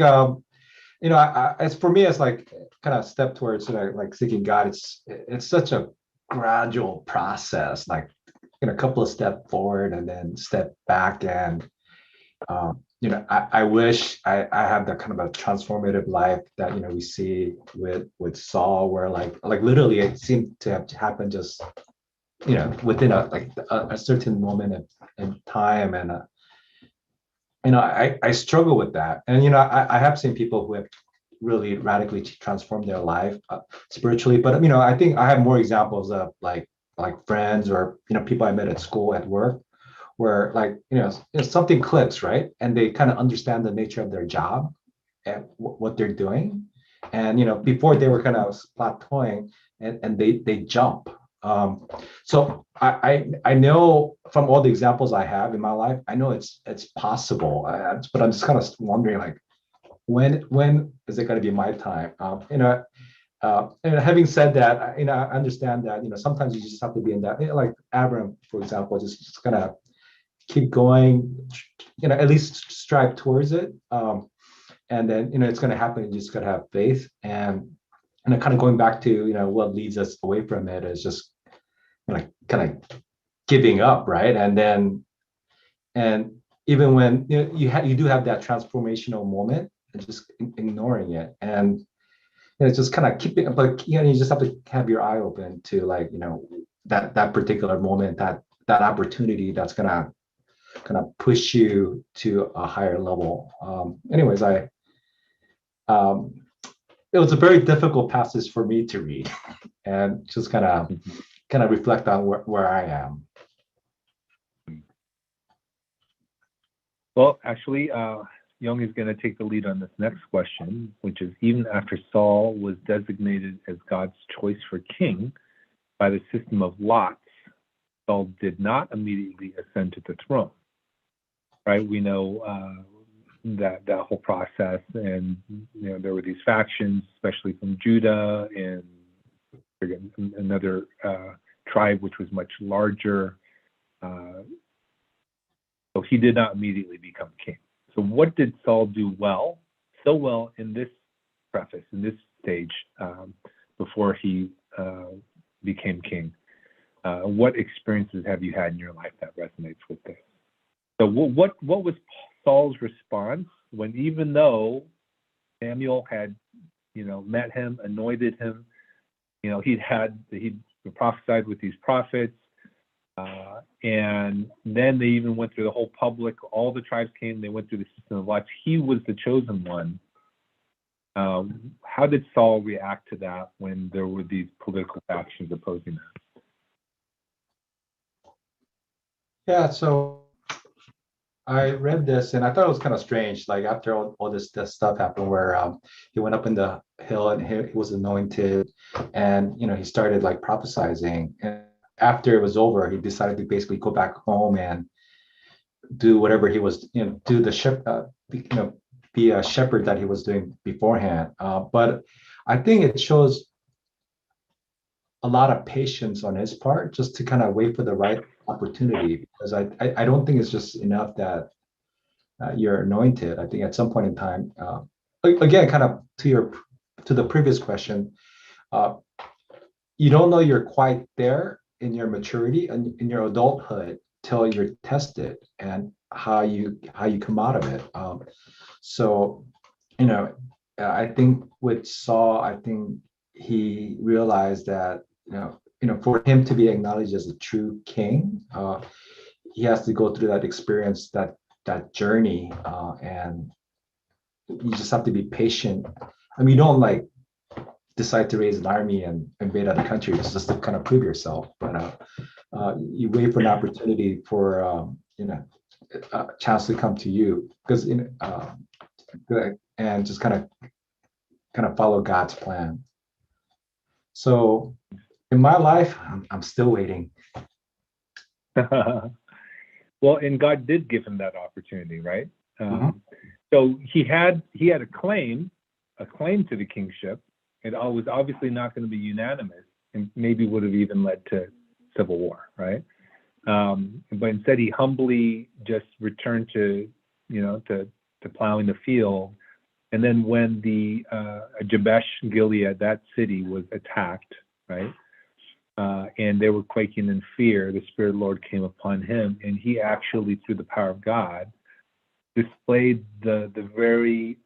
as for me, it's like kind of step towards like seeking God. It's such a gradual process, like a couple of steps forward and then step back, and I wish I had that kind of a transformative life that we see with Saul, where like literally it seemed to have happened just within a certain moment in time, and I struggle with that, and I have seen people who have really radically transformed their life spiritually, but I think I have more examples of like friends or people I met at school, at work, where like, something clicks, right? And they kind of understand the nature of their job and what they're doing. And, before they were kind of plateauing and they jump. So I know from all the examples I have in my life, I know it's possible, but I'm just kind of wondering like, when is it going to be my time? And having said that, I understand that sometimes you just have to be in that, like Abram, for example, just kind of keep going, at least strive towards it, and then it's going to happen. You just got to have faith, and kind of going back to what leads us away from it is just kind of giving up, right? And even when you do have that transformational moment, and just ignoring it, and it's just kind of keeping, but you just have to have your eye open to like that particular moment, that opportunity that's gonna push you to a higher level. Anyways, it was a very difficult passage for me to read, and just kind of reflect on where I am. Well, actually, Young is going to take the lead on this next question, which is, even after Saul was designated as God's choice for king by the system of lots, Saul did not immediately ascend to the throne. Right? We know that whole process, and there were these factions, especially from Judah and another tribe which was much larger. So he did not immediately become king. So what did Saul do so well in this preface, in this stage, before he became king? What experiences have you had in your life that resonates with this? So what was Saul's response when, even though Samuel had, met him, anointed him, he'd prophesied with these prophets, and then they even went through the whole public, all the tribes came, they went through the system of lots. He was the chosen one. How did Saul react to that when there were these political factions opposing that? Yeah, so I read this and I thought it was kind of strange. Like after all this stuff happened, where he went up in the hill and he was anointed, and he started like prophesying. And after it was over, he decided to basically go back home and do whatever he was, do the shepherd, be a shepherd that he was doing beforehand. But I think it shows a lot of patience on his part, just to kind of wait for the right opportunity, because I don't think it's just enough that you're anointed. I think at some point in time, again, kind of to the previous question, you don't know you're quite there in your maturity and in your adulthood till you're tested, and how you come out of it. So I think with Saul, I think he realized that for him to be acknowledged as a true king, he has to go through that experience, that journey, and you just have to be patient. I mean, you don't like decide to raise an army and invade other countries just to kind of prove yourself, but you wait for an opportunity for a chance to come to you, because and just kind of follow God's plan. So in my life, I'm still waiting. Well, and God did give him that opportunity, right? So he had a claim to the kingship. It was obviously not going to be unanimous, and maybe would have even led to civil war, right? But instead, he humbly just returned to plowing the field. And then when the Jabesh Gilead, that city, was attacked, right? And they were quaking in fear, the Spirit of the Lord came upon him, and he actually, through the power of God, displayed the very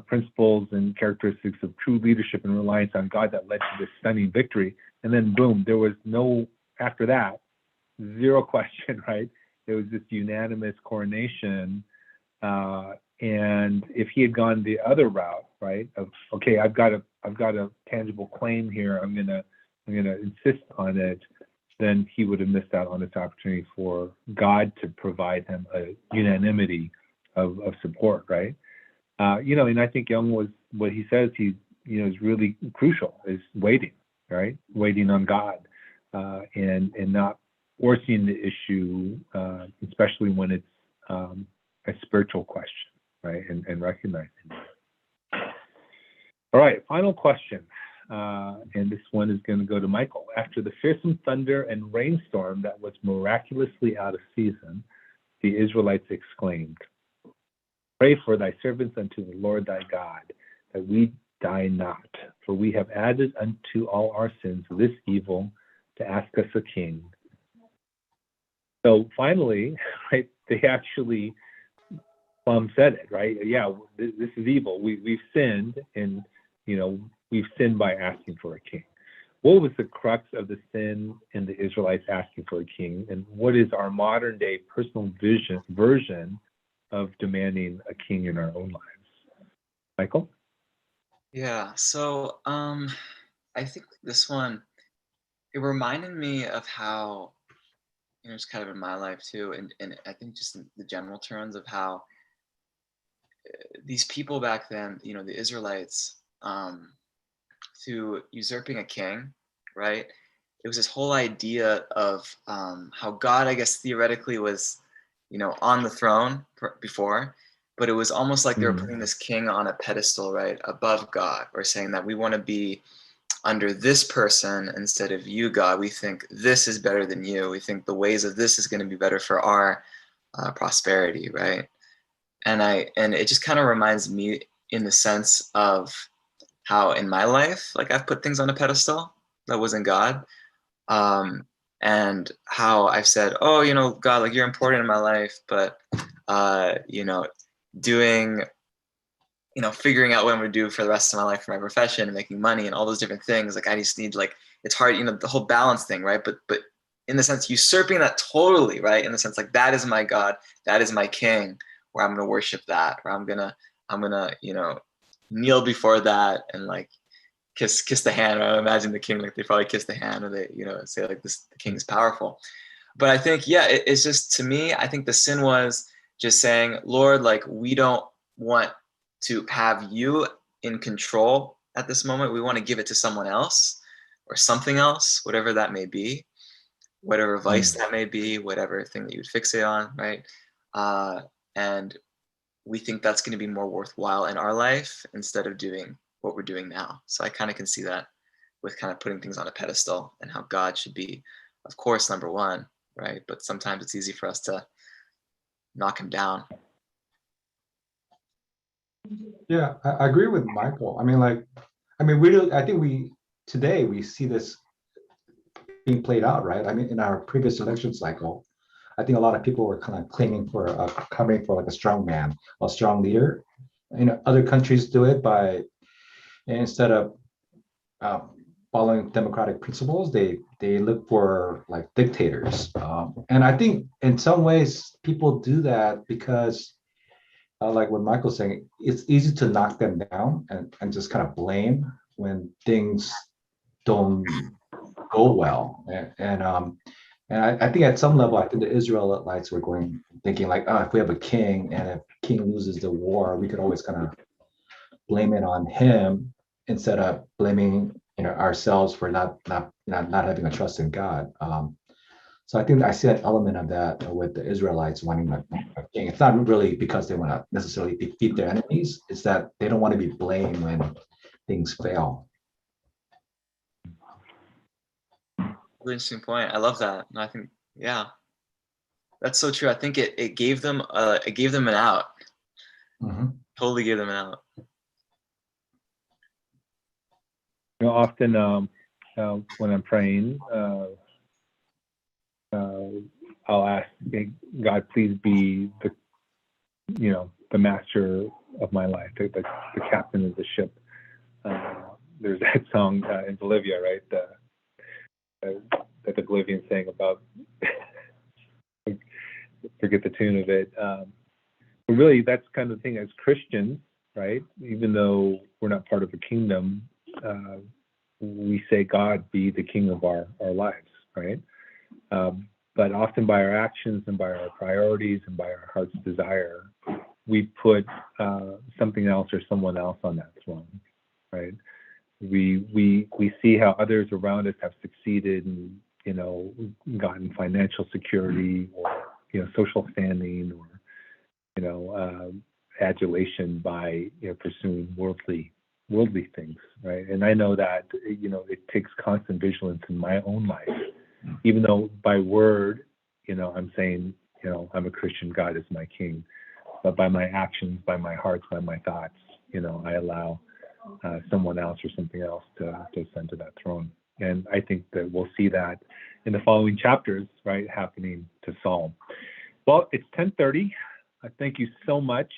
principles and characteristics of true leadership and reliance on God that led to this stunning victory. And then boom, there was after that, zero question, right? There was this unanimous coronation. And if he had gone the other route, right, of, okay, I've got a tangible claim here, I'm gonna insist on it, then he would have missed out on this opportunity for God to provide him a unanimity of support, right? And I think Young was what he says he is really crucial, is waiting, right? Waiting on God, and not forcing the issue, especially when it's a spiritual question, right? And recognizing it. All right, final question. And this one is going to go to Michael. After the fearsome thunder and rainstorm that was miraculously out of season, the Israelites exclaimed, "Pray for thy servants unto the Lord thy God, that we die not. For we have added unto all our sins this evil, to ask us a king." So finally, right, they actually said it, right? Yeah, this is evil. We've sinned, and we've sinned by asking for a king. What was the crux of the sin in the Israelites asking for a king, and what is our modern day personal version of demanding a king in our own lives? Michael? Yeah, so I think this one, it reminded me of how, it's kind of in my life too, and I think just in the general terms of how these people back then, the Israelites, through usurping a king, right? It was this whole idea of how God, I guess, theoretically was, on the throne before, but it was almost like they were putting this king on a pedestal, right, above God, or saying that we want to be under this person instead of you, God. We think this is better than you. We think the ways of this is going to be better for our prosperity, right? And it just kind of reminds me in the sense of how in my life, like, I've put things on a pedestal that wasn't God, and how I've said, oh, God, like, you're important in my life, but doing, figuring out what I'm gonna do for the rest of my life for my profession and making money and all those different things, like, I just need, like, it's hard, the whole balance thing, right? But in the sense, usurping that totally, right? In the sense, like, that is my God, that is my king, where I'm gonna worship that, where I'm gonna kneel before that and, like, kiss the hand. I imagine the king, like, they probably kiss the hand, or they say, like, this, the king is powerful. But I think, yeah, it's just, to me, I think the sin was just saying, Lord, like, we don't want to have you in control at this moment. We want to give it to someone else or something else, whatever that may be, whatever vice that may be, whatever thing that you would fixate on, right? And we think that's going to be more worthwhile in our life instead of doing what we're doing now. So I kind of can see that with kind of putting things on a pedestal, and how God should be, of course, number one, right? But sometimes it's easy for us to knock him down. Yeah, I agree with Michael. I mean, really, I think today we see this being played out, right? I mean, in our previous election cycle, I think a lot of people were kind of claiming for coming for, like, a strong man, a strong leader. Other countries do it by, instead of following democratic principles, they look for, like, dictators. And I think in some ways people do that because, like what Michael's saying, it's easy to knock them down and just kind of blame when things don't go well. And I think at some level, I think the Israelites were thinking, like, oh, if we have a king, and if king loses the war, we could always kind of blame it on him instead of blaming ourselves for not having a trust in God. So I think I see an element of that with the Israelites wanting a king. It's not really because they want to necessarily defeat their enemies. It's that they don't want to be blamed when things fail. Really interesting point. I love that. And I think, yeah, that's so true. I think it gave them an out. Totally gave them an out. Often when I'm praying, I'll ask God, please be the master of my life, the captain of the ship. There's that song in Bolivia, right? That the Bolivians sang about, forget the tune of it. But really, that's kind of the thing as Christians, right? Even though we're not part of a kingdom, we say, God, be the king of our lives, right? But often by our actions and by our priorities and by our heart's desire, we put something else or someone else on that throne, right? We see how others around us have succeeded and, you know, gotten financial security or, you know, social standing or, you know, adulation by, you know, pursuing worldly things, right? And I know that, you know, it takes constant vigilance in my own life, even though by word, you know, I'm saying, you know, I'm a Christian, God is my king, but by my actions, by my hearts, by my thoughts, you know, I allow someone else or something else to ascend to that throne. And I think that we'll see that in the following chapters, right, happening to Saul. Well, it's 10:30. Thank you so much,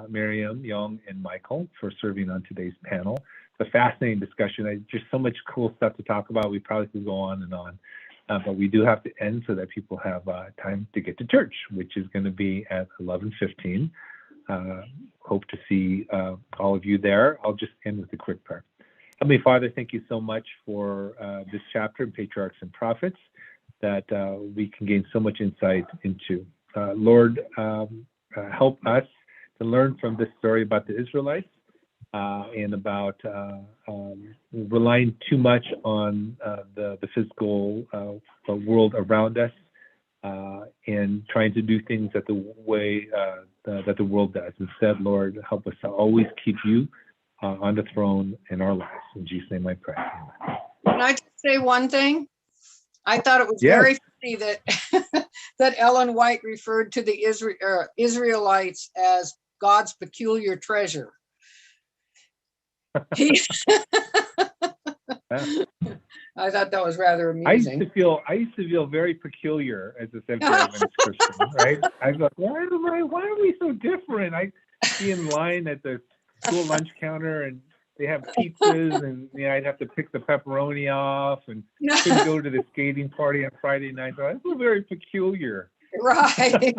Miriam, Young, and Michael, for serving on today's panel. It's a fascinating discussion. Just so much cool stuff to talk about. We probably could go on and on, but we do have to end so that people have time to get to church, which is going to be at 11:15. Hope to see all of you there. I'll just end with a quick prayer. Heavenly Father, thank you so much for this chapter in Patriarchs and Prophets that we can gain so much insight into. Lord, help us to learn from this story about the Israelites and about relying too much on the physical world around us and trying to do things that the way that the world does. Instead, Lord, help us to always keep you on the throne in our lives. In Jesus' name I pray. Amen. Can I just say one thing? I thought it was Yes. very funny that that Ellen White referred to the Israelites as God's peculiar treasure. I thought that was rather amusing. I used to feel very peculiar as a Seventh-day Adventist Christian, right? I go, why are we so different? I be in line at the school lunch counter and they have pizzas and, you know, I'd have to pick the pepperoni off and couldn't go to the skating party on Friday night. So I feel very peculiar. Right.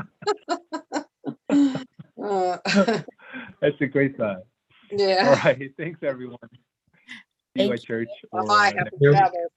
That's a great thought. Yeah. All right. Thanks, everyone. See you at church. Bye-bye. Or, Happy Sabbath.